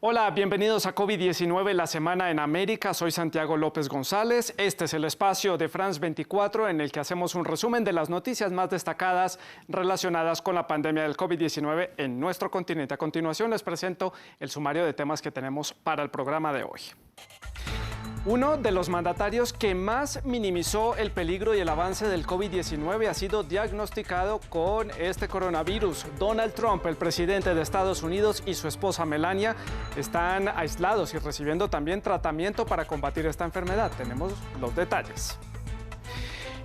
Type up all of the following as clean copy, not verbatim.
Hola, bienvenidos a COVID-19, la semana en América. Soy Santiago López González. Este es el espacio de France 24 en el que hacemos un resumen de las noticias más destacadas relacionadas con la pandemia del COVID-19 en nuestro continente. A continuación les presento el sumario de temas que tenemos para el programa de hoy. Uno de los mandatarios que más minimizó el peligro y el avance del COVID-19 ha sido diagnosticado con este coronavirus. Donald Trump, el presidente de Estados Unidos, y su esposa Melania están aislados y recibiendo también tratamiento para combatir esta enfermedad. Tenemos los detalles.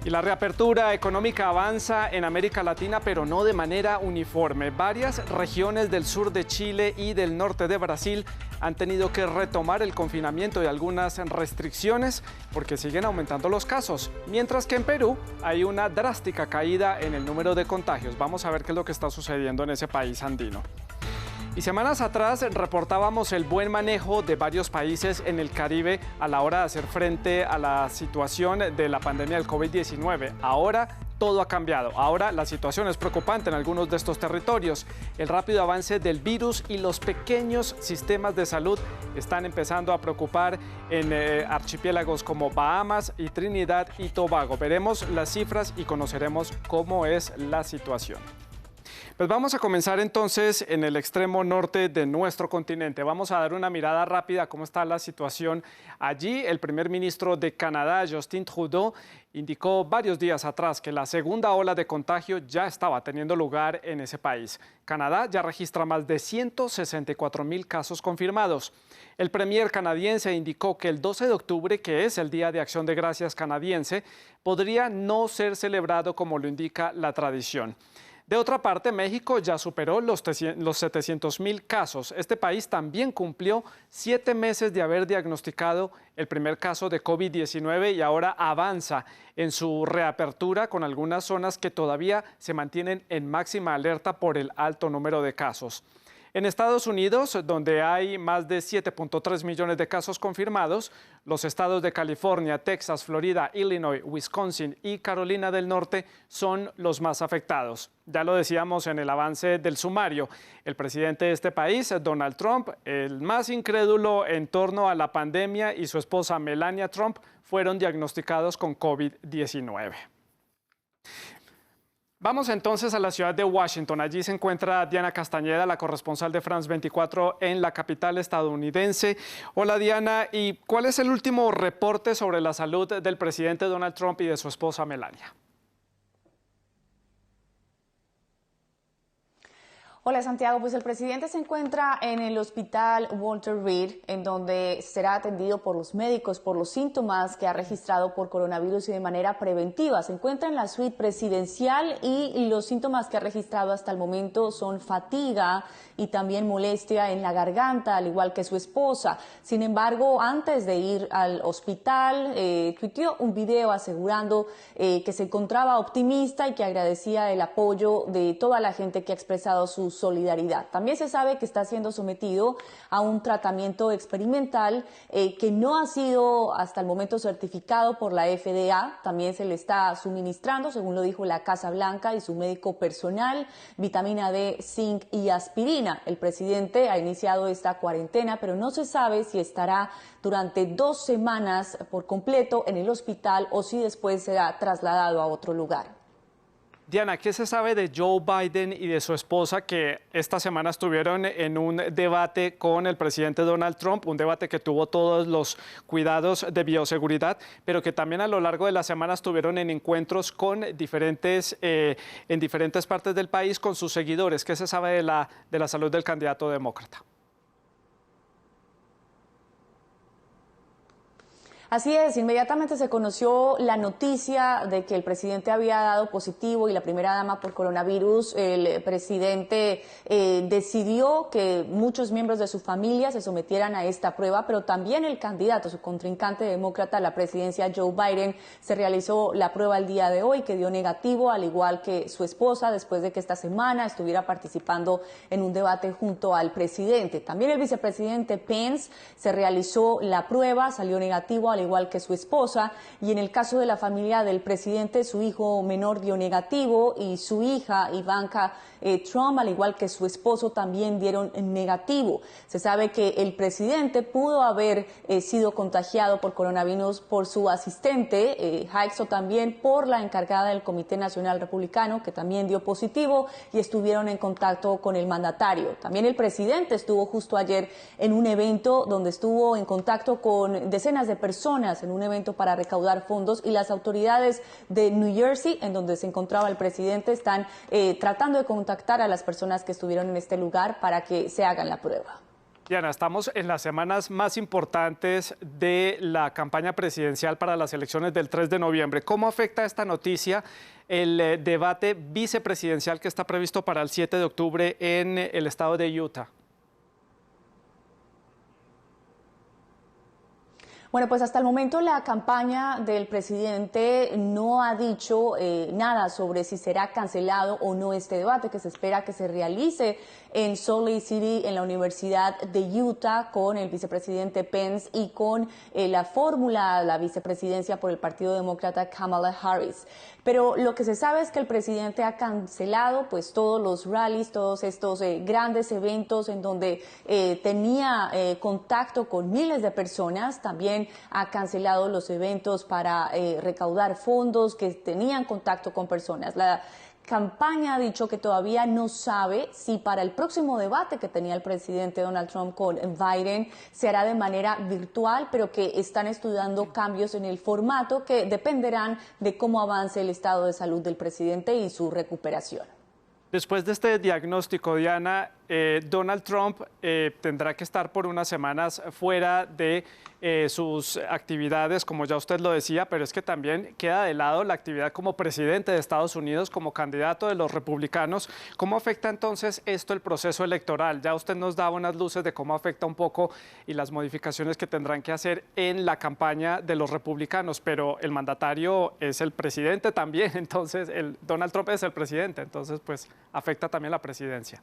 Y la reapertura económica avanza en América Latina, pero no de manera uniforme. Varias regiones del sur de Chile y del norte de Brasil han tenido que retomar el confinamiento y algunas restricciones porque siguen aumentando los casos. Mientras que en Perú hay una drástica caída en el número de contagios. Vamos a ver qué es lo que está sucediendo en ese país andino. Y semanas atrás reportábamos el buen manejo de varios países en el Caribe a la hora de hacer frente a la situación de la pandemia del COVID-19. Ahora todo ha cambiado. Ahora la situación es preocupante en algunos de estos territorios. El rápido avance del virus y los pequeños sistemas de salud están empezando a preocupar en archipiélagos como Bahamas y Trinidad y Tobago. Veremos las cifras y conoceremos cómo es la situación. Pues vamos a comenzar entonces en el extremo norte de nuestro continente. Vamos a dar una mirada rápida a cómo está la situación allí. El primer ministro de Canadá, Justin Trudeau, indicó varios días atrás que la segunda ola de contagio ya estaba teniendo lugar en ese país. Canadá ya registra más de 164,000 casos confirmados. El premier canadiense indicó que el 12 de octubre, que es el Día de Acción de Gracias canadiense, podría no ser celebrado como lo indica la tradición. De otra parte, México ya superó los 700,000 casos. Este país también cumplió 7 meses de haber diagnosticado el primer caso de COVID-19 y ahora avanza en su reapertura con algunas zonas que todavía se mantienen en máxima alerta por el alto número de casos. En Estados Unidos, donde hay más de 7.3 millones de casos confirmados, los estados de California, Texas, Florida, Illinois, Wisconsin y Carolina del Norte son los más afectados. Ya lo decíamos en el avance del sumario. El presidente de este país, Donald Trump, el más incrédulo en torno a la pandemia, y su esposa Melania Trump fueron diagnosticados con COVID-19. Vamos entonces a la ciudad de Washington. Allí se encuentra Diana Castañeda, la corresponsal de France 24 en la capital estadounidense. Hola Diana, ¿y cuál es el último reporte sobre la salud del presidente Donald Trump y de su esposa Melania? Hola Santiago, pues el presidente se encuentra en el hospital Walter Reed, en donde será atendido por los médicos por los síntomas que ha registrado por coronavirus y de manera preventiva. Se encuentra en la suite presidencial y los síntomas que ha registrado hasta el momento son fatiga y también molestia en la garganta, al igual que su esposa. Sin embargo, antes de ir al hospital, tuiteó un video asegurando que se encontraba optimista y que agradecía el apoyo de toda la gente que ha expresado su solidaridad. También se sabe que está siendo sometido a un tratamiento experimental que no ha sido hasta el momento certificado por la FDA. También se le está suministrando, según lo dijo la Casa Blanca y su médico personal, vitamina D, zinc y aspirina. El presidente ha iniciado esta cuarentena, pero no se sabe si estará durante 2 semanas por completo en el hospital o si después será trasladado a otro lugar. Diana, ¿qué se sabe de Joe Biden y de su esposa que esta semana estuvieron en un debate con el presidente Donald Trump, un debate que tuvo todos los cuidados de bioseguridad, pero que también a lo largo de la semana estuvieron en encuentros con en diferentes partes del país con sus seguidores? ¿Qué se sabe de la salud del candidato demócrata? Así es, inmediatamente se conoció la noticia de que el presidente había dado positivo y la primera dama por coronavirus. El presidente decidió que muchos miembros de su familia se sometieran a esta prueba, pero también el candidato, su contrincante demócrata a la presidencia, Joe Biden, se realizó la prueba el día de hoy, que dio negativo, al igual que su esposa, después de que esta semana estuviera participando en un debate junto al presidente. También el vicepresidente Pence se realizó la prueba, salió negativo, al igual que su esposa, y en el caso de la familia del presidente, su hijo menor dio negativo y su hija Ivanka Trump, al igual que su esposo, también dieron negativo. Se sabe que el presidente pudo haber sido contagiado por coronavirus por su asistente, Hikes, o también por la encargada del Comité Nacional Republicano, que también dio positivo y estuvieron en contacto con el mandatario. También el presidente estuvo justo ayer en un evento donde estuvo en contacto con decenas de personas, en un evento para recaudar fondos, y las autoridades de New Jersey, en donde se encontraba el presidente, están tratando de contactar a las personas que estuvieron en este lugar para que se hagan la prueba. Diana, estamos en las semanas más importantes de la campaña presidencial para las elecciones del 3 de noviembre. ¿Cómo afecta esta noticia el debate vicepresidencial que está previsto para el 7 de octubre en el estado de Utah? Bueno, pues hasta el momento la campaña del presidente no ha dicho nada sobre si será cancelado o no este debate, que se espera que se realice en Salt Lake City, en la Universidad de Utah, con el vicepresidente Pence y con la fórmula, la vicepresidencia por el Partido Demócrata, Kamala Harris. Pero lo que se sabe es que el presidente ha cancelado pues todos los rallies, todos estos grandes eventos en donde tenía contacto con miles de personas. También ha cancelado los eventos para recaudar fondos que tenían contacto con personas. La campaña ha dicho que todavía no sabe si para el próximo debate que tenía el presidente Donald Trump con Biden se hará de manera virtual, pero que están estudiando cambios en el formato que dependerán de cómo avance el estado de salud del presidente y su recuperación. Después de este diagnóstico, Diana, Donald Trump tendrá que estar por unas semanas fuera de sus actividades, como ya usted lo decía, pero es que también queda de lado la actividad como presidente de Estados Unidos, como candidato de los republicanos. ¿Cómo afecta entonces esto el proceso electoral? Ya usted nos daba unas luces de cómo afecta un poco y las modificaciones que tendrán que hacer en la campaña de los republicanos, pero el mandatario es el presidente también, entonces Donald Trump es el presidente, entonces pues afecta también la presidencia.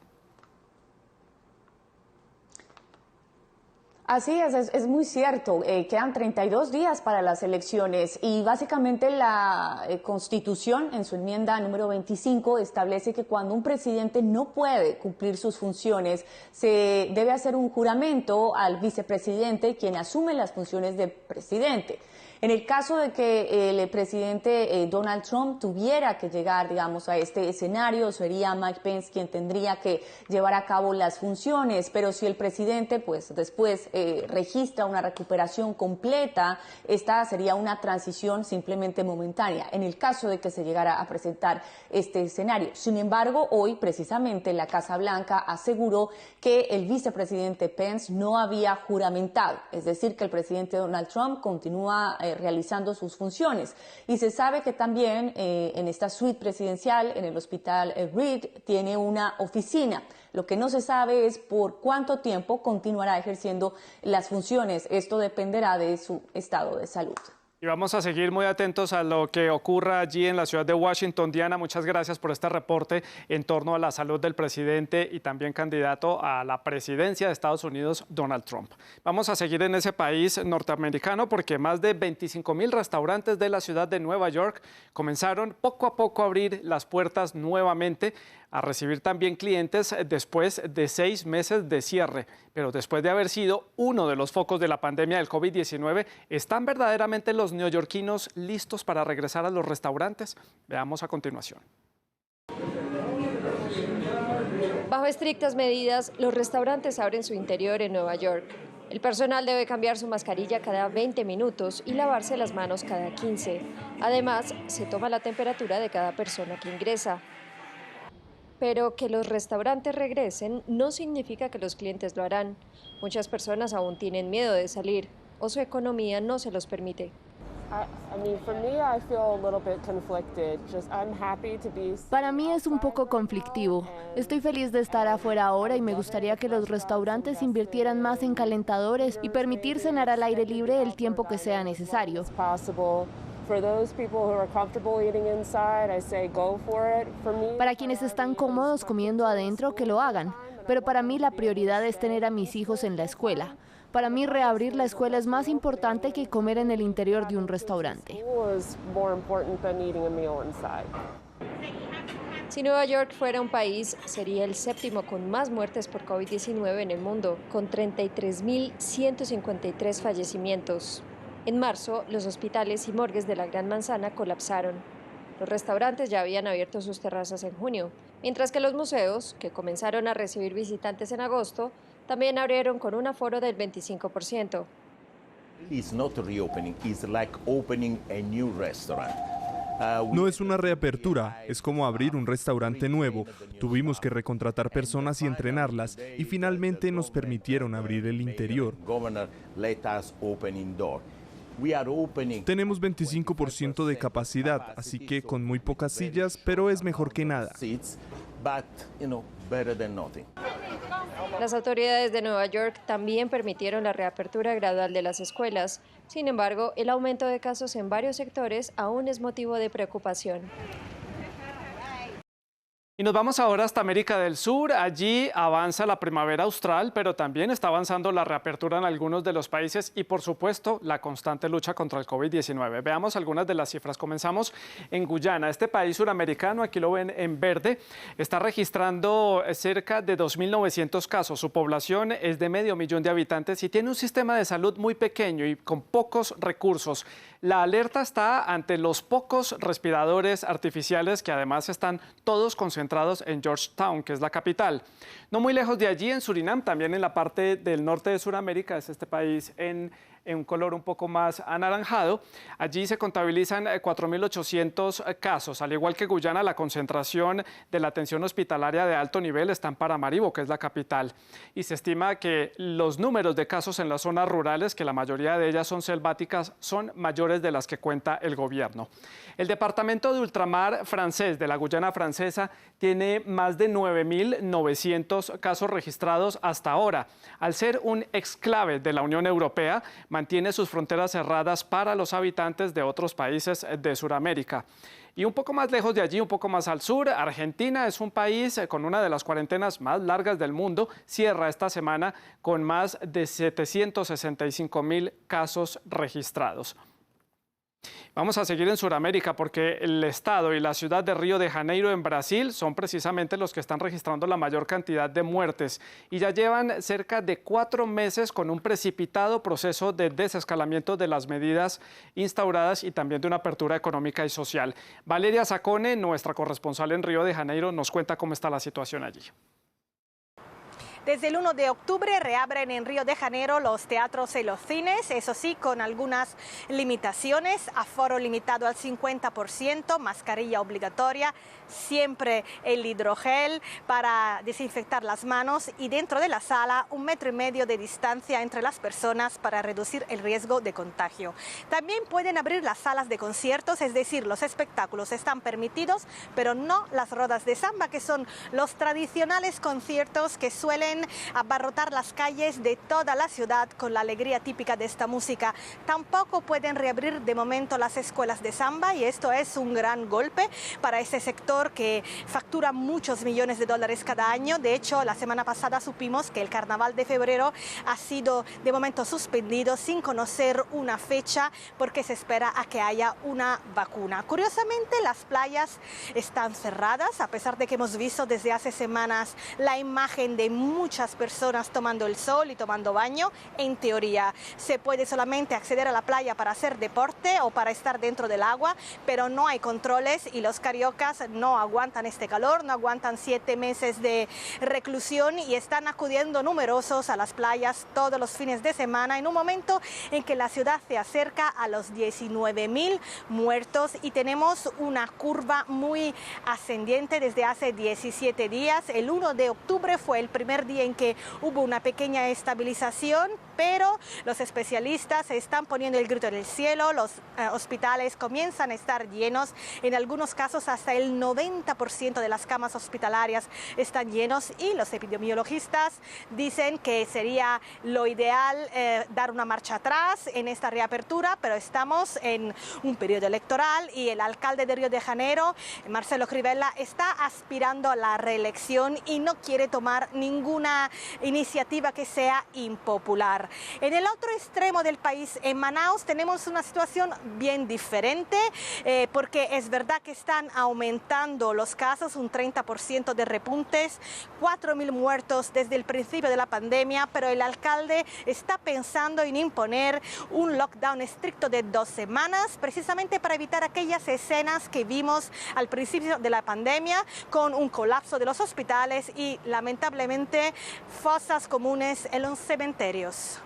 Así es muy cierto. Quedan 32 días para las elecciones y básicamente la Constitución, en su enmienda número 25, establece que cuando un presidente no puede cumplir sus funciones, se debe hacer un juramento al vicepresidente, quien asume las funciones de presidente. En el caso de que el presidente Donald Trump tuviera que llegar, digamos, a este escenario, sería Mike Pence quien tendría que llevar a cabo las funciones, pero si el presidente, pues, después registra una recuperación completa, esta sería una transición simplemente momentánea, en el caso de que se llegara a presentar este escenario. Sin embargo, hoy, precisamente, la Casa Blanca aseguró que el vicepresidente Pence no había juramentado, es decir, que el presidente Donald Trump continúa realizando sus funciones. Y se sabe que también en esta suite presidencial, en el Hospital Reed, tiene una oficina. Lo que no se sabe es por cuánto tiempo continuará ejerciendo las funciones. Esto dependerá de su estado de salud. Y vamos a seguir muy atentos a lo que ocurra allí en la ciudad de Washington. Diana, muchas gracias por este reporte en torno a la salud del presidente y también candidato a la presidencia de Estados Unidos, Donald Trump. Vamos a seguir en ese país norteamericano porque más de 25,000 restaurantes de la ciudad de Nueva York comenzaron poco a poco a abrir las puertas nuevamente, a recibir también clientes después de 6 meses de cierre. Pero después de haber sido uno de los focos de la pandemia del COVID-19, ¿están verdaderamente los neoyorquinos listos para regresar a los restaurantes? Veamos a continuación. Bajo estrictas medidas, los restaurantes abren su interior en Nueva York. El personal debe cambiar su mascarilla cada 20 minutos y lavarse las manos cada 15. Además, se toma la temperatura de cada persona que ingresa. Pero que los restaurantes regresen no significa que los clientes lo harán. Muchas personas aún tienen miedo de salir o su economía no se los permite. Para mí es un poco conflictivo. Estoy feliz de estar afuera ahora y me gustaría que los restaurantes invirtieran más en calentadores y permitir cenar al aire libre el tiempo que sea necesario. Para quienes están cómodos comiendo adentro, que lo hagan. Pero para mí la prioridad es tener a mis hijos en la escuela. Para mí, reabrir la escuela es más importante que comer en el interior de un restaurante. Si Nueva York fuera un país, sería el séptimo con más muertes por COVID-19 en el mundo, con 33.153 fallecimientos. En marzo, los hospitales y morgues de la Gran Manzana colapsaron. Los restaurantes ya habían abierto sus terrazas en junio, mientras que los museos, que comenzaron a recibir visitantes en agosto, también abrieron con un aforo del 25%. No es una reapertura, es como abrir un restaurante nuevo. Tuvimos que recontratar personas y entrenarlas y finalmente nos permitieron abrir el interior. Tenemos 25% de capacidad, así que con muy pocas sillas, pero es mejor que nada. Las autoridades de Nueva York también permitieron la reapertura gradual de las escuelas. Sin embargo, el aumento de casos en varios sectores aún es motivo de preocupación. Y nos vamos ahora hasta América del Sur. Allí avanza la primavera austral, pero también está avanzando la reapertura en algunos de los países y, por supuesto, la constante lucha contra el COVID-19. Veamos algunas de las cifras. Comenzamos en Guyana. Este país suramericano, aquí lo ven en verde, está registrando cerca de 2.900 casos. Su población es de 500.000 de habitantes y tiene un sistema de salud muy pequeño y con pocos recursos. La alerta está ante los pocos respiradores artificiales que además están todos concentrados en Georgetown, que es la capital. No muy lejos de allí, en Surinam, también en la parte del norte de Sudamérica, es este país en un color un poco más anaranjado. Allí se contabilizan 4.800 casos. Al igual que Guyana, la concentración de la atención hospitalaria de alto nivel está en Paramaribo, que es la capital. Y se estima que los números de casos en las zonas rurales, que la mayoría de ellas son selváticas, son mayores de las que cuenta el gobierno. El departamento de ultramar francés de la Guyana francesa tiene más de 9.900 casos registrados hasta ahora. Al ser un exclave de la Unión Europea, mantiene sus fronteras cerradas para los habitantes de otros países de Sudamérica. Y un poco más lejos de allí, un poco más al sur, Argentina es un país con una de las cuarentenas más largas del mundo. Cierra esta semana con más de 765.000 casos registrados. Vamos a seguir en Sudamérica porque el estado y la ciudad de Río de Janeiro en Brasil son precisamente los que están registrando la mayor cantidad de muertes y ya llevan cerca de 4 meses con un precipitado proceso de desescalamiento de las medidas instauradas y también de una apertura económica y social. Valeria Zacone, nuestra corresponsal en Río de Janeiro, nos cuenta cómo está la situación allí. Desde el 1 de octubre reabren en Río de Janeiro los teatros y los cines, eso sí, con algunas limitaciones, aforo limitado al 50%, mascarilla obligatoria, siempre el hidrogel para desinfectar las manos y dentro de la sala 1,5 metros de distancia entre las personas para reducir el riesgo de contagio. También pueden abrir las salas de conciertos, es decir, los espectáculos están permitidos, pero no las rodas de samba, que son los tradicionales conciertos que suelen abarrotar las calles de toda la ciudad con la alegría típica de esta música. Tampoco pueden reabrir de momento las escuelas de samba y esto es un gran golpe para este sector que factura muchos millones de dólares cada año. De hecho, la semana pasada supimos que el carnaval de febrero ha sido de momento suspendido sin conocer una fecha porque se espera a que haya una vacuna. Curiosamente, las playas están cerradas, a pesar de que hemos visto desde hace semanas la imagen de muchas personas tomando el sol y tomando baño. En teoría, se puede solamente acceder a la playa para hacer deporte o para estar dentro del agua, pero no hay controles y los cariocas no aguantan este calor, no aguantan 7 meses de reclusión y están acudiendo numerosos a las playas todos los fines de semana en un momento en que la ciudad se acerca a los 19.000 muertos y tenemos una curva muy ascendiente desde hace 17 días. El 1 de octubre fue el primer día en que hubo una pequeña estabilización, pero los especialistas están poniendo el grito en el cielo, los hospitales comienzan a estar llenos, en algunos casos hasta el 90% de las camas hospitalarias están llenos y los epidemiologistas dicen que sería lo ideal dar una marcha atrás en esta reapertura, pero estamos en un periodo electoral y el alcalde de Río de Janeiro, Marcelo Crivella, está aspirando a la reelección y no quiere tomar ninguna iniciativa que sea impopular. En el otro extremo del país, en Manaus, tenemos una situación bien diferente, porque es verdad que están aumentando los casos, un 30% de repuntes, 4.000 muertos desde el principio de la pandemia, pero el alcalde está pensando en imponer un lockdown estricto de 2 semanas, precisamente para evitar aquellas escenas que vimos al principio de la pandemia, con un colapso de los hospitales y lamentablemente fosas comunes en los cementerios.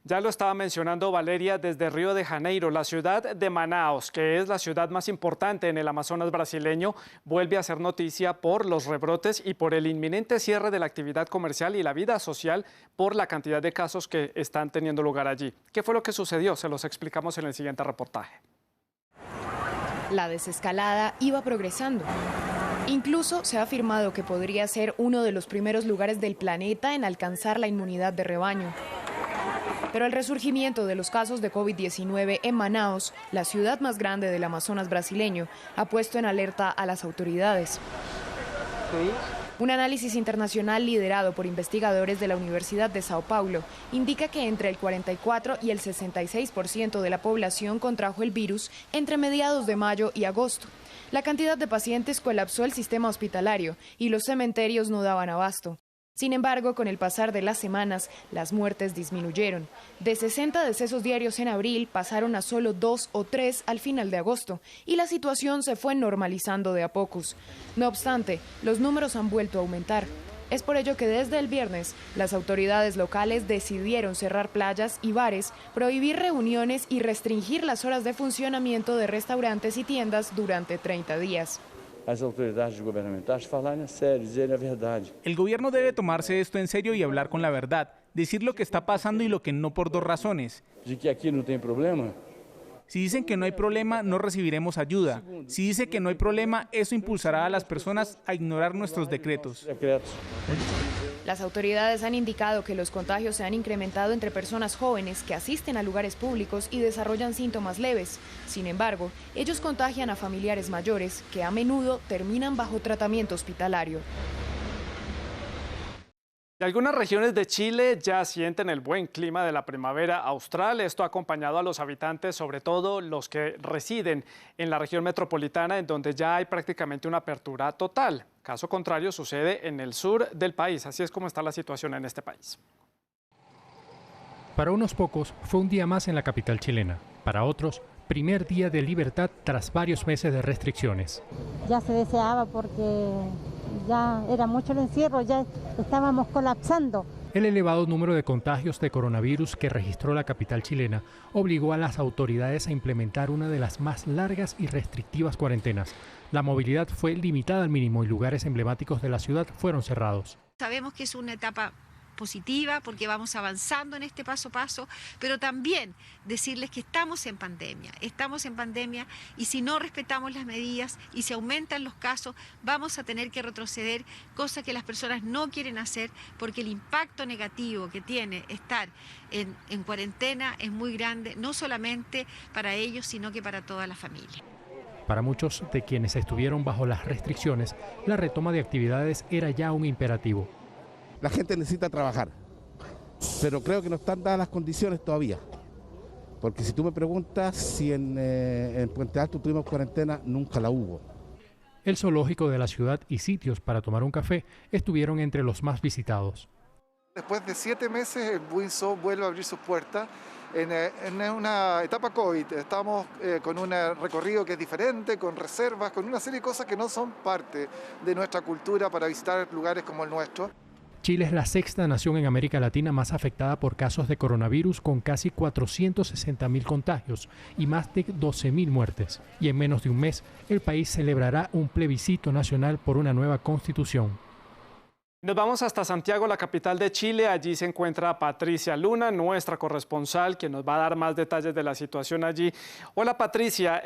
Ya lo estaba mencionando Valeria desde Río de Janeiro. La ciudad de Manaus, que es la ciudad más importante en el Amazonas brasileño, vuelve a ser noticia por los rebrotes y por el inminente cierre de la actividad comercial y la vida social por la cantidad de casos que están teniendo lugar allí. ¿Qué fue lo que sucedió? Se los explicamos en el siguiente reportaje. La desescalada iba progresando. Incluso se ha afirmado que podría ser uno de los primeros lugares del planeta en alcanzar la inmunidad de rebaño. Pero el resurgimiento de los casos de COVID-19 en Manaus, la ciudad más grande del Amazonas brasileño, ha puesto en alerta a las autoridades. Un análisis internacional liderado por investigadores de la Universidad de Sao Paulo indica que entre el 44 y el 66% de la población contrajo el virus entre mediados de mayo y agosto. La cantidad de pacientes colapsó el sistema hospitalario y los cementerios no daban abasto. Sin embargo, con el pasar de las semanas, las muertes disminuyeron. De 60 decesos diarios en abril, pasaron a solo 2 o 3 al final de agosto, y la situación se fue normalizando de a pocos. No obstante, los números han vuelto a aumentar. Es por ello que desde el viernes, las autoridades locales decidieron cerrar playas y bares, prohibir reuniones y restringir las horas de funcionamiento de restaurantes y tiendas durante 30 días. As autoridades gubernamentais falarem a sério, dizerem a verdade. El gobierno debe tomarse esto en serio y hablar con la verdad, decir lo que está pasando y lo que no por 2 razones. De que aquí no tem problema. Si dicen que no hay problema, no recibiremos ayuda. Si dice que no hay problema, eso impulsará a las personas a ignorar nuestros decretos. Las autoridades han indicado que los contagios se han incrementado entre personas jóvenes que asisten a lugares públicos y desarrollan síntomas leves. Sin embargo, ellos contagian a familiares mayores que a menudo terminan bajo tratamiento hospitalario. Y algunas regiones de Chile ya sienten el buen clima de la primavera austral. Esto ha acompañado a los habitantes, sobre todo los que residen en la región metropolitana, en donde ya hay prácticamente una apertura total. Caso contrario sucede en el sur del país. Así es como está la situación en este país. Para unos pocos fue un día más en la capital chilena. Para otros, primer día de libertad tras varios meses de restricciones. Ya se deseaba porque ya era mucho el encierro, ya estábamos colapsando. El elevado número de contagios de coronavirus que registró la capital chilena obligó a las autoridades a implementar una de las más largas y restrictivas cuarentenas. La movilidad fue limitada al mínimo y lugares emblemáticos de la ciudad fueron cerrados. Sabemos que es una etapa positiva porque vamos avanzando en este paso a paso, pero también decirles que estamos en pandemia y si no respetamos las medidas y si aumentan los casos vamos a tener que retroceder, cosa que las personas no quieren hacer porque el impacto negativo que tiene estar en cuarentena es muy grande, no solamente para ellos sino que para toda la familia. Para muchos de quienes estuvieron bajo las restricciones, la retoma de actividades era ya un imperativo. La gente necesita trabajar, pero creo que no están dadas las condiciones todavía. Porque si tú me preguntas si en Puente Alto tuvimos cuarentena, nunca la hubo. El zoológico de la ciudad y sitios para tomar un café estuvieron entre los más visitados. Después de 7 meses, el Buin Zoo vuelve a abrir sus puertas en una etapa COVID. Estamos con un recorrido que es diferente, con reservas, con una serie de cosas que no son parte de nuestra cultura para visitar lugares como el nuestro. Chile es la sexta nación en América Latina más afectada por casos de coronavirus, con casi 460.000 contagios y más de 12.000 muertes. Y en menos de un mes, el país celebrará un plebiscito nacional por una nueva constitución. Nos vamos hasta Santiago, la capital de Chile. Allí se encuentra Patricia Luna, nuestra corresponsal, quien nos va a dar más detalles de la situación allí. Hola Patricia,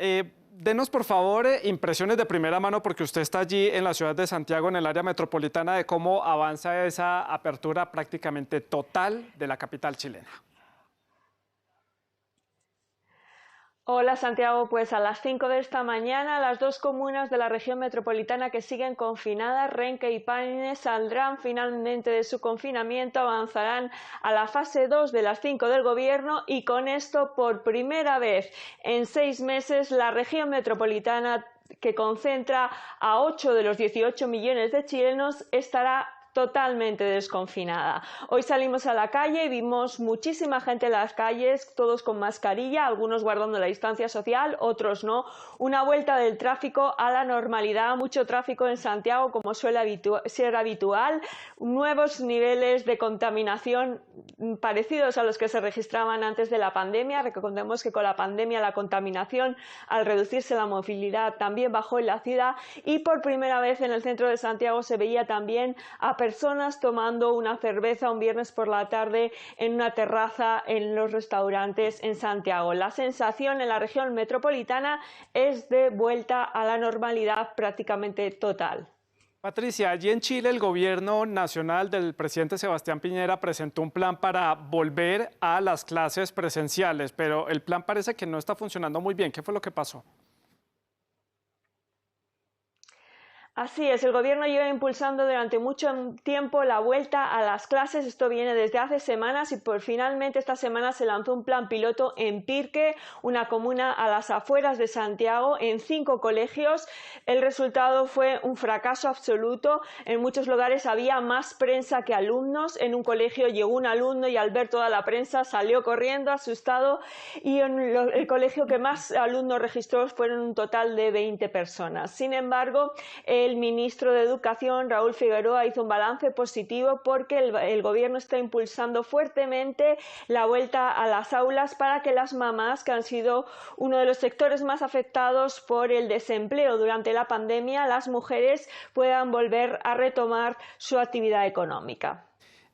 denos por favor impresiones de primera mano, porque usted está allí en la ciudad de Santiago, en el área metropolitana, de cómo avanza esa apertura prácticamente total de la capital chilena. Hola Santiago, pues a las 5 de esta mañana las dos comunas de la región metropolitana que siguen confinadas, Renque y Paine, saldrán finalmente de su confinamiento, avanzarán a la fase 2 de las 5 del gobierno y con esto por primera vez en 6 meses la región metropolitana que concentra a 8 de los 18 millones de chilenos estará totalmente desconfinada. Hoy salimos a la calle y vimos muchísima gente en las calles, todos con mascarilla, algunos guardando la distancia social, otros no. Una vuelta del tráfico a la normalidad, mucho tráfico en Santiago como suele ser habitual, nuevos niveles de contaminación parecidos a los que se registraban antes de la pandemia. Recordemos que con la pandemia la contaminación, al reducirse la movilidad, también bajó en la ciudad y por primera vez en el centro de Santiago se veía también a personas tomando una cerveza un viernes por la tarde en una terraza en los restaurantes en Santiago. La sensación en la región metropolitana es de vuelta a la normalidad prácticamente total. Patricia, allí en Chile el gobierno nacional del presidente Sebastián Piñera presentó un plan para volver a las clases presenciales, pero el plan parece que no está funcionando muy bien. ¿Qué fue lo que pasó? Así es, el gobierno lleva impulsando durante mucho tiempo la vuelta a las clases. Esto viene desde hace semanas y finalmente esta semana se lanzó un plan piloto en Pirque, una comuna a las afueras de Santiago, en 5 colegios. El resultado fue un fracaso absoluto. En muchos lugares había más prensa que alumnos. En un colegio llegó un alumno y al ver toda la prensa salió corriendo asustado y en el colegio que más alumnos registró fueron un total de 20 personas. Sin embargo, el ministro de Educación, Raúl Figueroa, hizo un balance positivo porque el gobierno está impulsando fuertemente la vuelta a las aulas para que las mamás, que han sido uno de los sectores más afectados por el desempleo durante la pandemia, las mujeres puedan volver a retomar su actividad económica.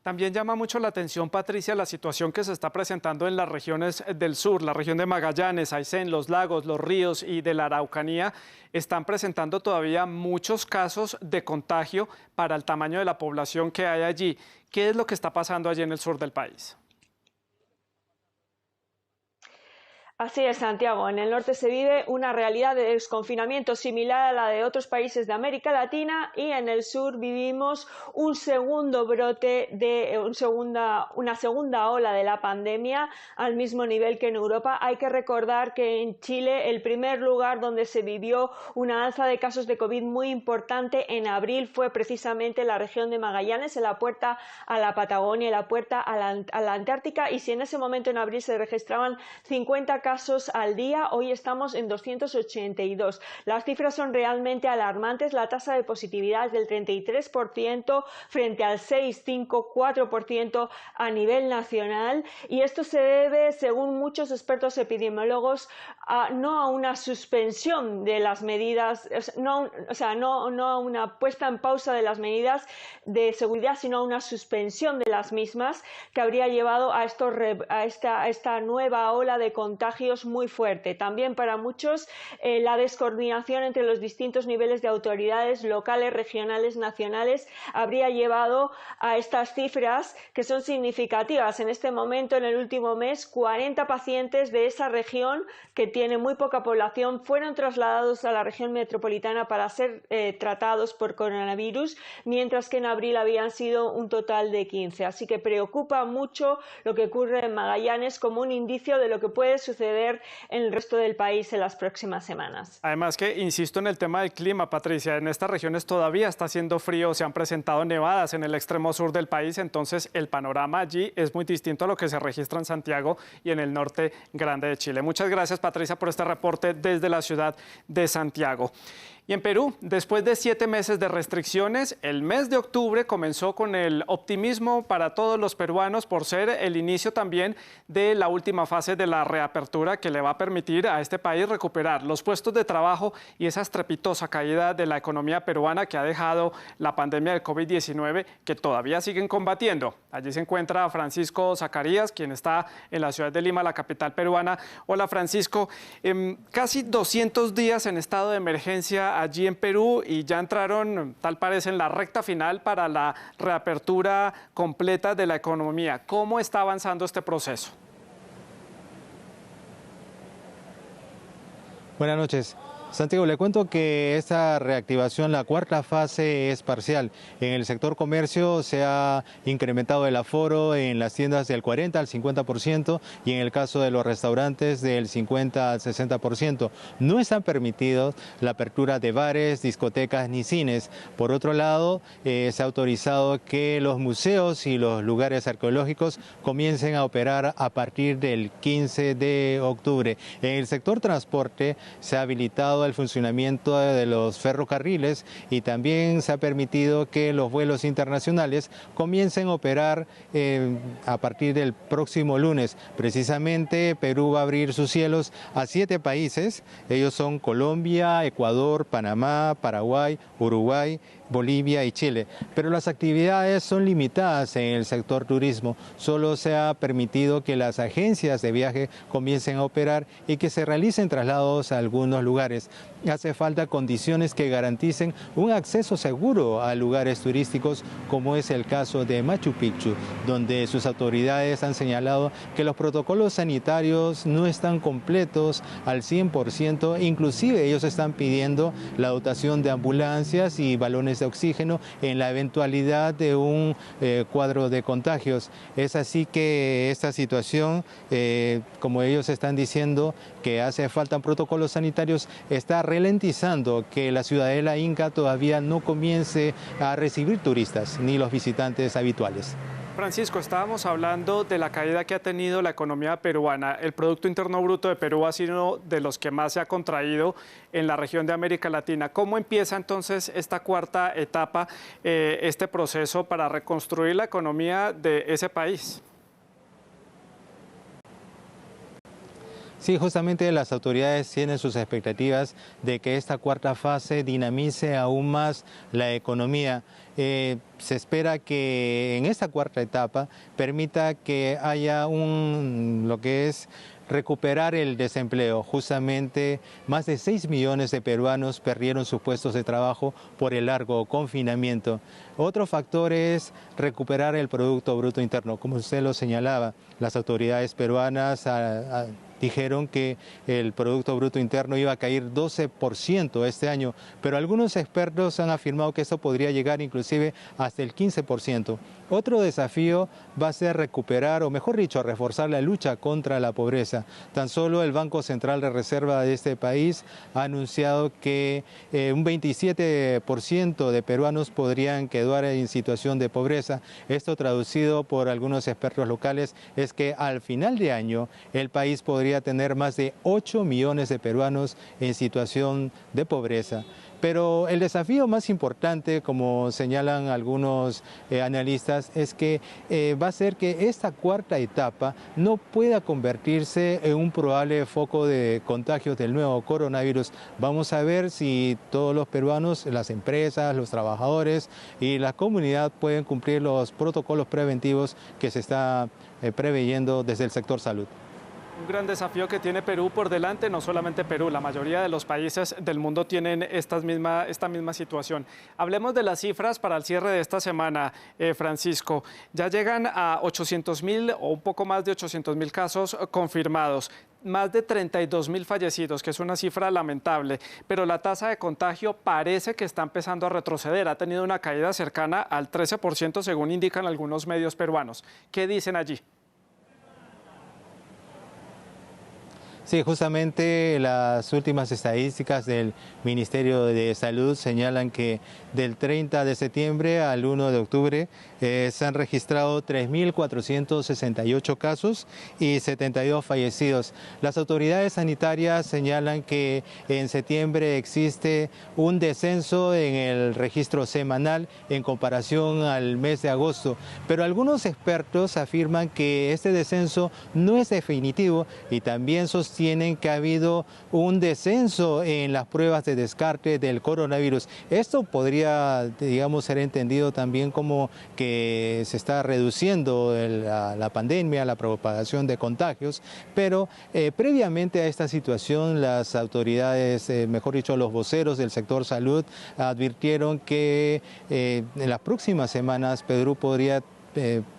También llama mucho la atención, Patricia, la situación que se está presentando en las regiones del sur, la región de Magallanes, Aysén, Los Lagos, Los Ríos y de la Araucanía. Están presentando todavía muchos casos de contagio para el tamaño de la población que hay allí. ¿Qué es lo que está pasando allí en el sur del país? Así es, Santiago. En el norte se vive una realidad de desconfinamiento similar a la de otros países de América Latina y en el sur vivimos un segundo brote una segunda ola de la pandemia al mismo nivel que en Europa. Hay que recordar que en Chile el primer lugar donde se vivió una alza de casos de COVID muy importante en abril fue precisamente la región de Magallanes, en la puerta a la Patagonia y la puerta a la Antártica, y si en ese momento en abril se registraban 50 casos al día, hoy estamos en 282. Las cifras son realmente alarmantes. La tasa de positividad es del 33% frente al 6,54% a nivel nacional, y esto se debe, según muchos expertos epidemiólogos, no a una suspensión de las medidas, no a una puesta en pausa de las medidas de seguridad, sino a una suspensión de las mismas que habría llevado a esta nueva ola de contagios muy fuerte. También para muchos la descoordinación entre los distintos niveles de autoridades locales, regionales, nacionales habría llevado a estas cifras que son significativas. En este momento, en el último mes, 40 pacientes de esa región que tiene muy poca población fueron trasladados a la región metropolitana para ser tratados por coronavirus, mientras que en abril habían sido un total de 15. Así que preocupa mucho lo que ocurre en Magallanes como un indicio de lo que puede suceder en el resto del país en las próximas semanas. Además que, insisto en el tema del clima, Patricia, en estas regiones todavía está haciendo frío, se han presentado nevadas en el extremo sur del país, entonces el panorama allí es muy distinto a lo que se registra en Santiago y en el norte grande de Chile. Muchas gracias, Patricia, por este reporte desde la ciudad de Santiago. Y en Perú, después de 7 meses de restricciones, el mes de octubre comenzó con el optimismo para todos los peruanos por ser el inicio también de la última fase de la reapertura que le va a permitir a este país recuperar los puestos de trabajo y esa estrepitosa caída de la economía peruana que ha dejado la pandemia del COVID-19 que todavía siguen combatiendo. Allí se encuentra Francisco Zacarías, quien está en la ciudad de Lima, la capital peruana. Hola, Francisco. Casi 200 días en estado de emergencia allí en Perú y ya entraron, tal parece, en la recta final para la reapertura completa de la economía. ¿Cómo está avanzando este proceso? Buenas noches. Santiago, le cuento que esta reactivación, la cuarta fase, es parcial. En el sector comercio se ha incrementado el aforo en las tiendas del 40 al 50% y en el caso de los restaurantes del 50 al 60%. No están permitidos la apertura de bares, discotecas ni cines. Por otro lado, se ha autorizado que los museos y los lugares arqueológicos comiencen a operar a partir del 15 de octubre. En el sector transporte se ha habilitado el funcionamiento de los ferrocarriles y también se ha permitido que los vuelos internacionales comiencen a operar a partir del próximo lunes. Precisamente Perú va a abrir sus cielos a 7 países. Ellos son Colombia, Ecuador, Panamá, Paraguay, Uruguay, Bolivia y Chile. Pero las actividades son limitadas en el sector turismo. Solo se ha permitido que las agencias de viaje comiencen a operar y que se realicen traslados a algunos lugares. Hace falta condiciones que garanticen un acceso seguro a lugares turísticos, como es el caso de Machu Picchu, donde sus autoridades han señalado que los protocolos sanitarios no están completos al 100%, inclusive ellos están pidiendo la dotación de ambulancias y balones de oxígeno en la eventualidad de un cuadro de contagios. Es así que esta situación, como ellos están diciendo que hace falta protocolos sanitarios, está ralentizando que la ciudadela inca todavía no comience a recibir turistas ni los visitantes habituales. Francisco, estábamos hablando de la caída que ha tenido la economía peruana. El Producto Interno Bruto de Perú ha sido de los que más se ha contraído en la región de América Latina. ¿Cómo empieza entonces esta cuarta etapa, este proceso para reconstruir la economía de ese país? Sí, justamente las autoridades tienen sus expectativas de que esta cuarta fase dinamice aún más la economía. Se espera que en esta cuarta etapa permita que haya lo que es recuperar el desempleo. Justamente más de 6 millones de peruanos perdieron sus puestos de trabajo por el largo confinamiento. Otro factor es recuperar el Producto Bruto Interno. Como usted lo señalaba, las autoridades peruanas dijeron que el Producto Bruto Interno iba a caer 12% este año, pero algunos expertos han afirmado que eso podría llegar inclusive hasta el 15%. Otro desafío va a ser recuperar, o mejor dicho, reforzar la lucha contra la pobreza. Tan solo el Banco Central de Reserva de este país ha anunciado que un 27% de peruanos podrían quedar en situación de pobreza. Esto, traducido por algunos expertos locales, es que al final de año el país podría tener más de 8 millones de peruanos en situación de pobreza. Pero el desafío más importante, como señalan algunos analistas, es que va a ser que esta cuarta etapa no pueda convertirse en un probable foco de contagios del nuevo coronavirus. Vamos a ver si todos los peruanos, las empresas, los trabajadores y la comunidad pueden cumplir los protocolos preventivos que se está preveyendo desde el sector salud. Un gran desafío que tiene Perú por delante, no solamente Perú, la mayoría de los países del mundo tienen esta misma situación. Hablemos de las cifras para el cierre de esta semana, Francisco. Ya llegan a 800.000 o un poco más de 800.000 casos confirmados. Más de 32.000 fallecidos, que es una cifra lamentable, pero la tasa de contagio parece que está empezando a retroceder. Ha tenido una caída cercana al 13%, según indican algunos medios peruanos. ¿Qué dicen allí? Sí, justamente las últimas estadísticas del Ministerio de Salud señalan que del 30 de septiembre al 1 de octubre se han registrado 3.468 casos y 72 fallecidos. Las autoridades sanitarias señalan que en septiembre existe un descenso en el registro semanal en comparación al mes de agosto, pero algunos expertos afirman que este descenso no es definitivo y también sostienen que ha habido un descenso en las pruebas de descarte del coronavirus. Esto podría, digamos, ser entendido también como que se está reduciendo la pandemia, la propagación de contagios, pero previamente a esta situación las autoridades, mejor dicho, los voceros del sector salud advirtieron que en las próximas semanas Perú podría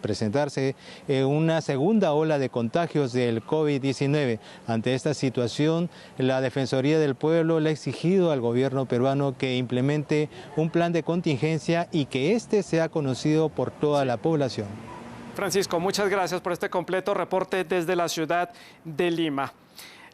presentarse una segunda ola de contagios del COVID-19. Ante esta situación, la Defensoría del Pueblo le ha exigido al gobierno peruano que implemente un plan de contingencia y que este sea conocido por toda la población. Francisco, muchas gracias por este completo reporte desde la ciudad de Lima.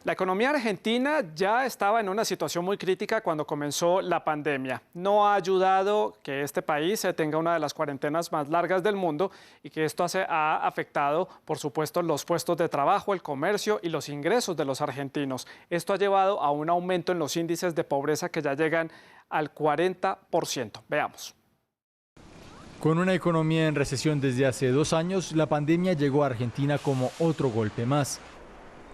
La economía argentina ya estaba en una situación muy crítica cuando comenzó la pandemia. No ha ayudado que este país tenga una de las cuarentenas más largas del mundo y que esto ha afectado, por supuesto, los puestos de trabajo, el comercio y los ingresos de los argentinos. Esto ha llevado a un aumento en los índices de pobreza que ya llegan al 40%. Veamos. Con una economía en recesión desde hace 2 años, la pandemia llegó a Argentina como otro golpe más.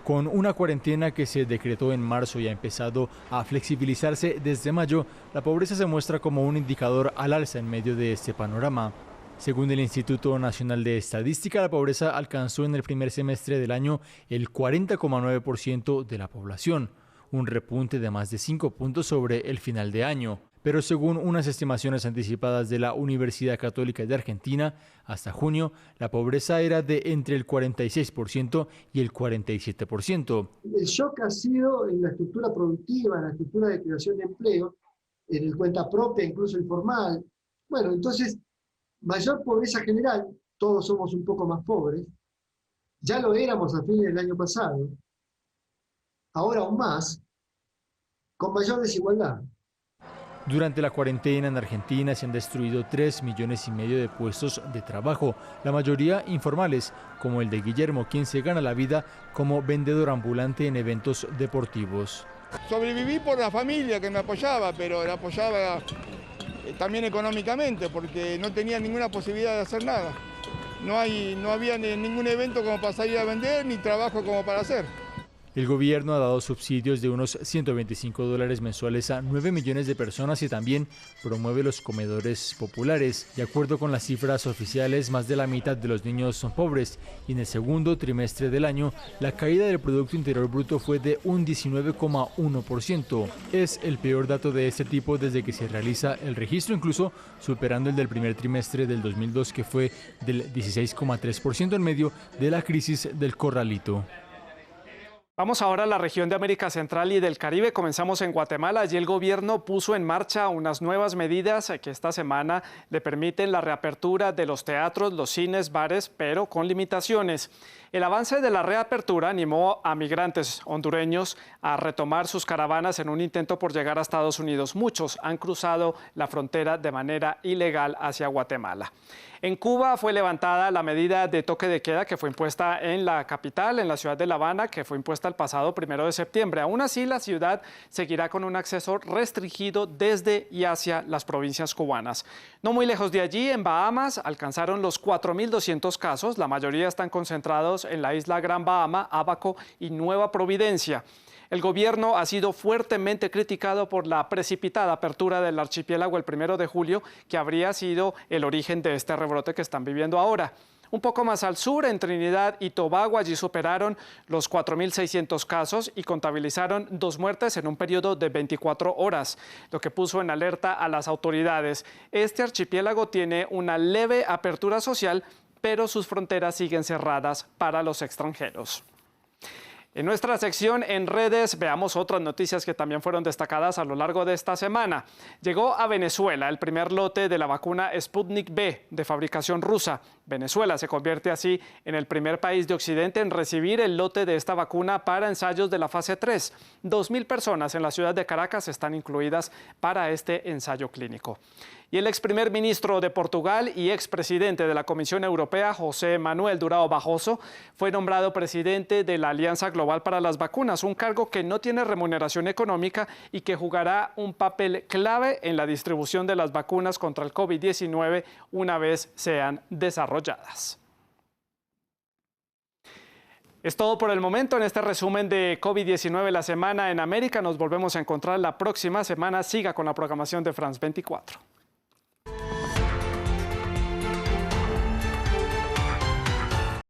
Con una cuarentena que se decretó en marzo y ha empezado a flexibilizarse desde mayo, la pobreza se muestra como un indicador al alza en medio de este panorama. Según el Instituto Nacional de Estadística, la pobreza alcanzó en el primer semestre del año el 40,9% de la población, un repunte de más de 5 puntos sobre el final de año. Pero según unas estimaciones anticipadas de la Universidad Católica de Argentina, hasta junio la pobreza era de entre el 46% y el 47%. El shock ha sido en la estructura productiva, en la estructura de creación de empleo, en el cuenta propia, incluso informal. Bueno, entonces, mayor pobreza general, todos somos un poco más pobres, ya lo éramos a fines del año pasado, ahora aún más, con mayor desigualdad. Durante la cuarentena en Argentina se han destruido 3,5 millones de puestos de trabajo, la mayoría informales, como el de Guillermo, quien se gana la vida como vendedor ambulante en eventos deportivos. Sobreviví por la familia que me apoyaba, pero la apoyaba también económicamente, porque no tenía ninguna posibilidad de hacer nada. No había ningún evento como para salir a vender, ni trabajo como para hacer. El gobierno ha dado subsidios de unos $125 mensuales a 9 millones de personas y también promueve los comedores populares. De acuerdo con las cifras oficiales, más de la mitad de los niños son pobres y en el segundo trimestre del año la caída del Producto Interior Bruto fue de un 19,1%. Es el peor dato de este tipo desde que se realiza el registro, incluso superando el del primer trimestre del 2002, que fue del 16,3% en medio de la crisis del Corralito. Vamos ahora a la región de América Central y del Caribe. Comenzamos en Guatemala. Allí el gobierno puso en marcha unas nuevas medidas que esta semana le permiten la reapertura de los teatros, los cines, bares, pero con limitaciones. El avance de la reapertura animó a migrantes hondureños a retomar sus caravanas en un intento por llegar a Estados Unidos. Muchos han cruzado la frontera de manera ilegal hacia Guatemala. En Cuba fue levantada la medida de toque de queda que fue impuesta en la capital, en la ciudad de La Habana, que fue impuesta el pasado 1 de septiembre. Aún así, la ciudad seguirá con un acceso restringido desde y hacia las provincias cubanas. No muy lejos de allí, en Bahamas, alcanzaron los 4.200 casos. La mayoría están concentrados en la isla Gran Bahama, Ábaco y Nueva Providencia. El gobierno ha sido fuertemente criticado por la precipitada apertura del archipiélago el 1 de julio, que habría sido el origen de este rebrote que están viviendo ahora. Un poco más al sur, en Trinidad y Tobago, allí superaron los 4.600 casos y contabilizaron 2 muertes en un periodo de 24 horas, lo que puso en alerta a las autoridades. Este archipiélago tiene una leve apertura social, pero sus fronteras siguen cerradas para los extranjeros. En nuestra sección en redes veamos otras noticias que también fueron destacadas a lo largo de esta semana. Llegó a Venezuela el primer lote de la vacuna Sputnik V de fabricación rusa. Venezuela se convierte así en el primer país de Occidente en recibir el lote de esta vacuna para ensayos de la fase 3. 2.000 personas en la ciudad de Caracas están incluidas para este ensayo clínico. Y el ex primer ministro de Portugal y expresidente de la Comisión Europea, José Manuel Durão Barroso, fue nombrado presidente de la Alianza Global para las Vacunas, un cargo que no tiene remuneración económica y que jugará un papel clave en la distribución de las vacunas contra el COVID-19 una vez sean desarrolladas. Es todo por el momento en este resumen de COVID-19 la semana en América. Nos volvemos a encontrar la próxima semana. Siga con la programación de France 24.